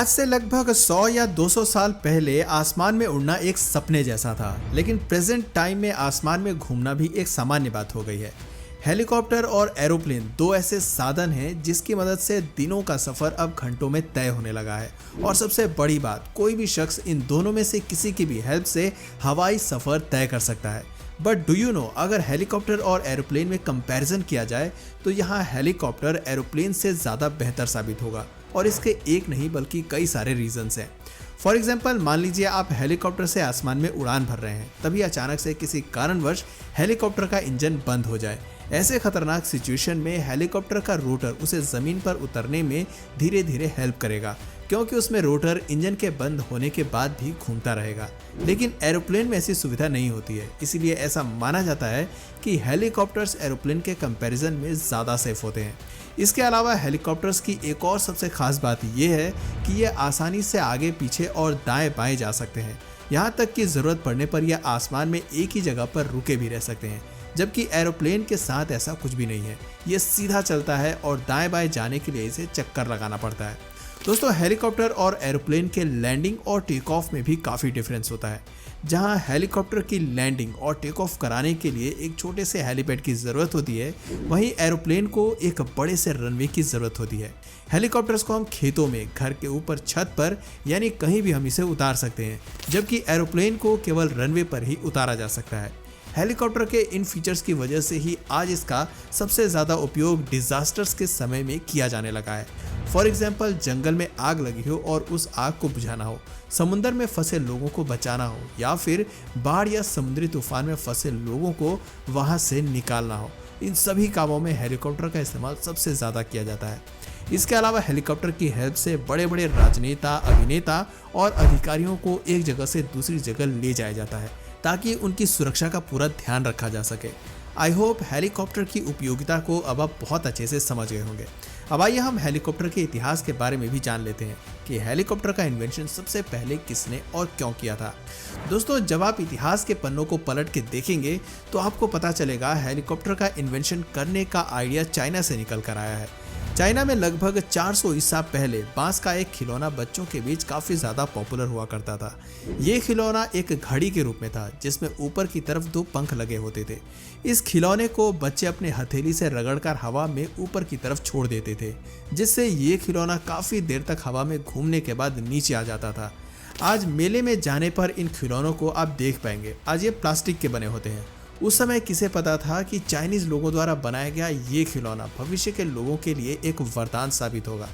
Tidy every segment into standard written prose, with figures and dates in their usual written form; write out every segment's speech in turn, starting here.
आज से लगभग 100 या 200 साल पहले आसमान में उड़ना एक सपने जैसा था, लेकिन प्रेजेंट टाइम में आसमान में घूमना भी एक सामान्य बात हो गई है। हेलीकॉप्टर और एरोप्लेन दो ऐसे साधन हैं जिसकी मदद से दिनों का सफर अब घंटों में तय होने लगा है। और सबसे बड़ी बात, कोई भी शख्स इन दोनों में से किसी की भी हेल्प से हवाई सफर तय कर सकता है। बट डू यू नो, अगर हेलीकॉप्टर और एरोप्लेन में कंपैरिजन किया जाए तो यहाँ हेलीकॉप्टर एरोप्लेन से ज़्यादा बेहतर साबित होगा। और इसके एक नहीं बल्कि कई सारे रीजंस हैं। फॉर एग्जाम्पल, मान लीजिए आप हेलीकॉप्टर से आसमान में उड़ान भर रहे हैं, तभी अचानक से किसी कारणवश हेलीकॉप्टर का इंजन बंद हो जाए। ऐसे खतरनाक सिचुएशन में हेलीकॉप्टर का रोटर उसे जमीन पर उतरने में धीरे धीरे हेल्प करेगा, क्योंकि उसमें रोटर इंजन के बंद होने के बाद भी घूमता रहेगा। लेकिन एरोप्लेन में ऐसी सुविधा नहीं होती है, इसीलिए ऐसा माना जाता है कि हेलीकॉप्टर्स एरोप्लेन के कंपैरिजन में ज़्यादा सेफ होते हैं। इसके अलावा हेलीकॉप्टर्स की एक और सबसे खास बात यह है कि ये आसानी से आगे पीछे और दाएं बाएं जा सकते हैं। यहाँ तक कि ज़रूरत पड़ने पर यह आसमान में एक ही जगह पर रुके भी रह सकते हैं, जबकि एरोप्लेन के साथ ऐसा कुछ भी नहीं है। ये सीधा चलता है और दाएं बाएं जाने के लिए इसे चक्कर लगाना पड़ता है। दोस्तों, हेलीकॉप्टर और एरोप्लेन के लैंडिंग और टेक ऑफ में भी काफ़ी डिफरेंस होता है। जहां हेलीकॉप्टर की लैंडिंग और टेक ऑफ कराने के लिए एक छोटे से हेलीपैड की ज़रूरत होती है, वहीं एरोप्लेन को एक बड़े से रनवे की ज़रूरत होती है। हेलीकॉप्टर्स को हम खेतों में, घर के ऊपर, छत पर, यानी कहीं भी हम इसे उतार सकते हैं, जबकि एरोप्लेन को केवल रनवे पर ही उतारा जा सकता है। हेलीकॉप्टर के इन फीचर्स की वजह से ही आज इसका सबसे ज़्यादा उपयोग डिजास्टर्स के समय में किया जाने लगा है। फॉर एग्जाम्पल, जंगल में आग लगी हो और उस आग को बुझाना हो, समुद्र में फंसे लोगों को बचाना हो, या फिर बाढ़ या समुद्री तूफान में फंसे लोगों को वहां से निकालना हो, इन सभी कामों में हेलीकॉप्टर का इस्तेमाल सबसे ज़्यादा किया जाता है। इसके अलावा हेलीकॉप्टर की हेल्प से बड़े बड़े राजनेता, अभिनेता और अधिकारियों को एक जगह से दूसरी जगह ले जाया जाता है, ताकि उनकी सुरक्षा का पूरा ध्यान रखा जा सके। आई होप हेलीकॉप्टर की उपयोगिता को अब आप बहुत अच्छे से समझ गए होंगे। अब आइए हम हेलीकॉप्टर के इतिहास के बारे में भी जान लेते हैं कि हेलीकॉप्टर का इन्वेंशन सबसे पहले किसने और क्यों किया था। दोस्तों, जब आप इतिहास के पन्नों को पलट के देखेंगे तो आपको पता चलेगा हेलीकॉप्टर का इन्वेंशन करने का आइडिया चाइना से निकल कर आया है। चाइना में लगभग 400 ईसा पहले बांस का एक खिलौना बच्चों के बीच काफ़ी ज़्यादा पॉपुलर हुआ करता था। ये खिलौना एक घड़ी के रूप में था, जिसमें ऊपर की तरफ 2 पंख लगे होते थे। इस खिलौने को बच्चे अपने हथेली से रगड़कर हवा में ऊपर की तरफ छोड़ देते थे, जिससे ये खिलौना काफ़ी देर तक हवा में घूमने के बाद नीचे आ जाता था। आज मेले में जाने पर इन खिलौनों को आप देख पाएंगे। आज ये प्लास्टिक के बने होते हैं। उस समय किसे पता था कि चाइनीज लोगों द्वारा बनाया गया ये खिलौना भविष्य के लोगों के लिए एक वरदान साबित होगा।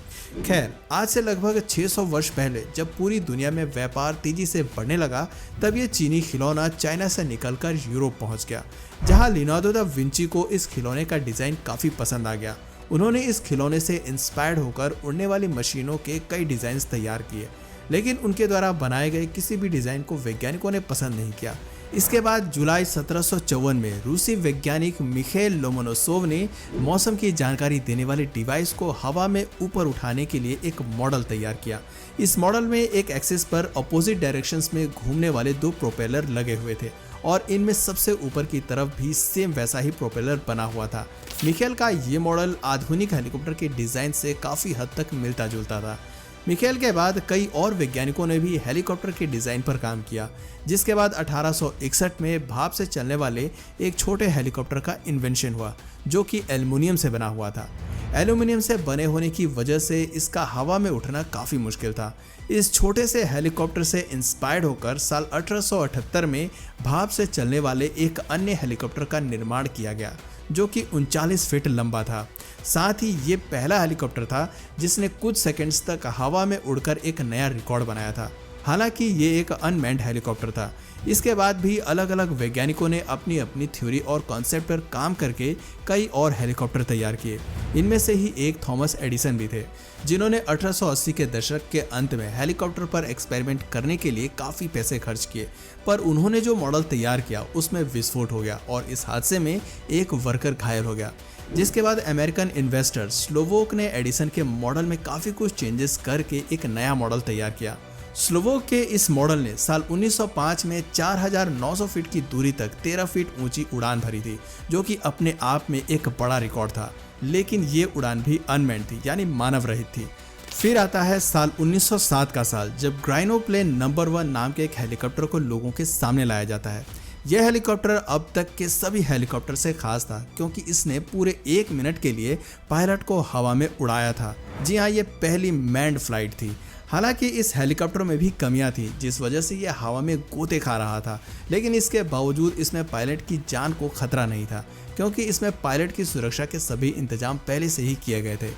खैर, आज से लगभग 600 वर्ष पहले जब पूरी दुनिया में व्यापार तेजी से बढ़ने लगा, तब ये चीनी खिलौना चाइना से निकलकर यूरोप पहुंच गया, जहां लियोनार्डो दा विंची को इस खिलौने का डिजाइन काफी पसंद आ गया। उन्होंने इस खिलौने से इंस्पायर्ड होकर उड़ने वाली मशीनों के कई डिजाइन तैयार किए, लेकिन उनके द्वारा बनाए गए किसी भी डिजाइन को वैज्ञानिकों ने पसंद नहीं किया। इसके बाद जुलाई 1754 में रूसी वैज्ञानिक मिखाइल लोमोनोसोव ने मौसम की जानकारी देने वाले डिवाइस को हवा में ऊपर उठाने के लिए एक मॉडल तैयार किया। इस मॉडल में एक एक्सिस पर अपोजिट डायरेक्शंस में घूमने वाले 2 प्रोपेलर लगे हुए थे, और इनमें सबसे ऊपर की तरफ भी सेम वैसा ही प्रोपेलर बना हुआ था। मिखाइल का ये मॉडल आधुनिक हेलीकॉप्टर के डिजाइन से काफ़ी हद तक मिलता जुलता था। मिखाइल के बाद कई और वैज्ञानिकों ने भी हेलीकॉप्टर के डिज़ाइन पर काम किया, जिसके बाद 1861 में भाप से चलने वाले एक छोटे हेलीकॉप्टर का इन्वेंशन हुआ, जो कि एल्युमिनियम से बना हुआ था। एल्युमिनियम से बने होने की वजह से इसका हवा में उठना काफ़ी मुश्किल था। इस छोटे से हेलीकॉप्टर से इंस्पायर्ड होकर साल 1878 में भाप से चलने वाले एक अन्य हेलीकॉप्टर का निर्माण किया गया, जो कि 39 फीट लंबा था। साथ ही ये पहला हेलीकॉप्टर था जिसने कुछ सेकंड्स तक हवा में उड़कर एक नया रिकॉर्ड बनाया था। हालांकि ये एक अनमैन्ड हेलीकॉप्टर था। इसके बाद भी अलग अलग वैज्ञानिकों ने अपनी अपनी थ्योरी और कॉन्सेप्ट पर काम करके कई और हेलीकॉप्टर तैयार किए। इनमें से ही एक थॉमस एडिसन भी थे, जिन्होंने 1880 के दशक के अंत में हेलीकॉप्टर पर एक्सपेरिमेंट करने के लिए काफ़ी पैसे खर्च किए, पर उन्होंने जो मॉडल तैयार किया उसमें विस्फोट हो गया और इस हादसे में एक वर्कर घायल हो गया। जिसके बाद अमेरिकन इन्वेस्टर स्लोवोक ने एडिसन के मॉडल में काफ़ी कुछ चेंजेस करके एक नया मॉडल तैयार किया। स्लोवोक के इस मॉडल ने साल 1905 में 4900 फीट की दूरी तक 13 फीट ऊंची उड़ान भरी थी, जो कि अपने आप में एक बड़ा रिकॉर्ड था। लेकिन ये उड़ान भी अनमैन्ड थी, यानी मानव रहित थी। फिर आता है साल 1907 का साल, जब ग्राइनोप्लेन नंबर 1 नाम के एक हेलीकॉप्टर को लोगों के सामने लाया जाता है। यह हेलीकॉप्टर अब तक के सभी हेलीकॉप्टर से खास था क्योंकि इसने पूरे 1 मिनट के लिए पायलट को हवा में उड़ाया था। जी हाँ, ये पहली मैन्ड फ्लाइट थी। हालांकि इस हेलीकॉप्टर में भी कमियां थी, जिस वजह से यह हवा में गोते खा रहा था, लेकिन इसके बावजूद इसमें पायलट की जान को खतरा नहीं था क्योंकि इसमें पायलट की सुरक्षा के सभी इंतजाम पहले से ही किए गए थे।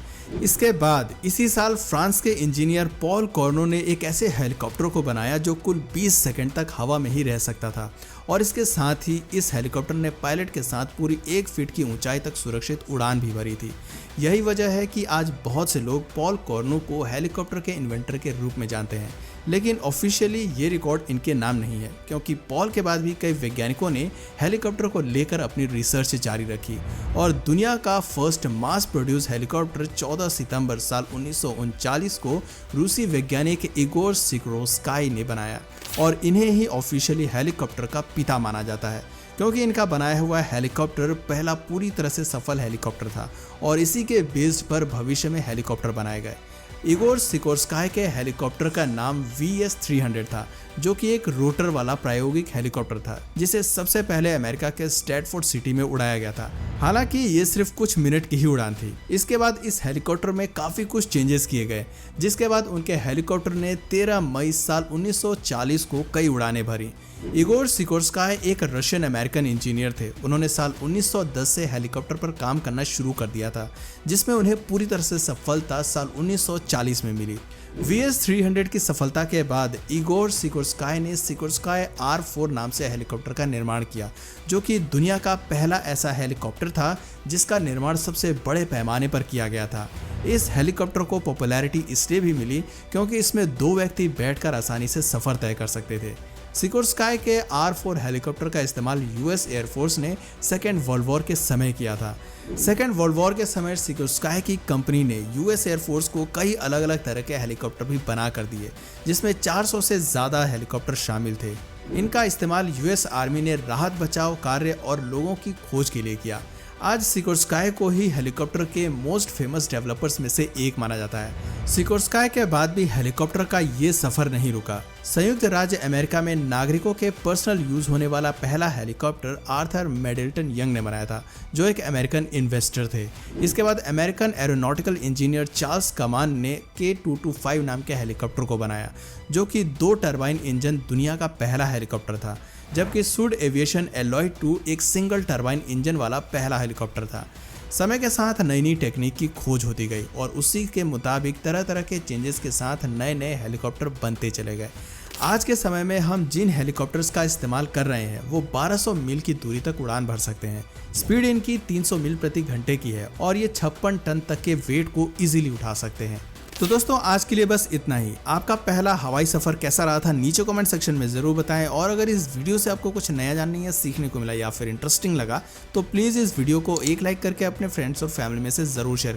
इसके बाद इसी साल फ्रांस के इंजीनियर पॉल कॉर्नो ने एक ऐसे हेलीकॉप्टर को बनाया जो कुल 20 सेकंड तक हवा में ही रह सकता था, और इसके साथ ही इस हेलीकॉप्टर ने पायलट के साथ पूरी 1 फीट की ऊंचाई तक सुरक्षित उड़ान भी भरी थी। यही वजह है कि आज बहुत से लोग पॉल कॉर्नो को हेलीकॉप्टर के इन्वेंटर के रूप में जानते हैं, लेकिन ऑफिशियली ये रिकॉर्ड इनके नाम नहीं है क्योंकि पॉल के बाद भी कई वैज्ञानिकों ने हेलीकॉप्टर को लेकर अपनी रिसर्च जारी रखी और दुनिया का फर्स्ट मास प्रोड्यूस हेलीकॉप्टर 14 सितंबर साल 1939 को रूसी वैज्ञानिक इगोर सिकोर्स्काई ने बनाया, और इन्हें ही ऑफिशियली हेलीकॉप्टर का पिता माना जाता है क्योंकि इनका बनाया हुआ हेलीकॉप्टर पहला पूरी तरह से सफल हेलीकॉप्टर था और इसी के बेस पर भविष्य में हेलीकॉप्टर बनाए गए। इगोर सिकोर्स्काई के हेलीकॉप्टर का नाम VS-300 था, जो कि एक रोटर वाला प्रायोगिक हेलीकॉप्टर था जिसे सबसे पहले अमेरिका के स्टैटफोर्ड सिटी में उड़ाया गया था। हालांकि ये सिर्फ कुछ मिनट की ही उड़ान थी। इसके बाद इस हेलीकॉप्टर में काफी कुछ चेंजेस किए गए, जिसके बाद उनके हेलीकॉप्टर ने 13 मई साल 1940 को कई उड़ानें भरी। इगोर सिकोर्स्काई एक रशियन अमेरिकन इंजीनियर थे। उन्होंने साल 1910 से हेलीकॉप्टर पर काम करना शुरू कर दिया था, जिसमें उन्हें पूरी तरह से सफलता साल 1940 में मिली। VS-300 की सफलता के बाद इगोर सिकोर्स्काई ने सिकोर्स्काई R4 नाम से हेलीकॉप्टर का निर्माण किया, जो कि दुनिया का पहला ऐसा हेलीकॉप्टर था जिसका निर्माण सबसे बड़े पैमाने पर किया गया था। इस हेलीकॉप्टर को पॉपुलैरिटी इसलिए भी मिली क्योंकि इसमें 2 व्यक्ति बैठकर आसानी से सफर तय कर सकते थे। सिकोर्स्काई के R4 हेलीकॉप्टर का इस्तेमाल US एयरफोर्स ने सेकेंड वर्ल्ड वॉर के समय किया था। सेकेंड वर्ल्ड वॉर के समय सिकोर्स्काई की कंपनी ने US एयरफोर्स को कई अलग अलग तरह के हेलीकॉप्टर भी बना कर दिए, जिसमें 400 से ज़्यादा हेलीकॉप्टर शामिल थे। इनका इस्तेमाल US आर्मी ने राहत बचाव कार्य और लोगों की खोज के लिए किया। आज सिकोर्स्काई को ही हेलीकॉप्टर के मोस्ट फेमस डेवलपर्स में से एक माना जाता है। सिकोर्स्काई के बाद भी हेलीकॉप्टर का ये सफर नहीं रुका। संयुक्त राज्य अमेरिका में नागरिकों के पर्सनल यूज होने वाला पहला हेलीकॉप्टर आर्थर मिडल्टन यंग ने बनाया था, जो एक अमेरिकन इन्वेस्टर थे। इसके बाद अमेरिकन एरोनॉटिकल इंजीनियर चार्ल्स कमान ने K-225 नाम के हेलीकॉप्टर को बनाया, जो कि 2 टरबाइन इंजन दुनिया का पहला हेलीकॉप्टर था, जबकि सुड एविएशन एलॉय 2 एक सिंगल टरबाइन इंजन वाला पहला हेलीकॉप्टर था। समय के साथ नई नई टेक्निक की खोज होती गई और उसी के मुताबिक तरह तरह के चेंजेस के साथ नए नए हेलीकॉप्टर बनते चले गए। आज के समय में हम जिन हेलीकॉप्टर्स का इस्तेमाल कर रहे हैं वो 1200 मील की दूरी तक उड़ान भर सकते हैं। स्पीड इनकी 300 मील प्रति घंटे की है और ये 56 टन तक के वेट को इजीली उठा सकते हैं। तो दोस्तों, आज के लिए बस इतना ही। आपका पहला हवाई सफर कैसा रहा था नीचे कमेंट सेक्शन में जरूर बताएं, और अगर इस वीडियो से आपको कुछ नया जानने या सीखने को मिला या फिर इंटरेस्टिंग लगा तो प्लीज़ इस वीडियो को एक लाइक करके अपने फ्रेंड्स और फैमिली में से ज़रूर शेयर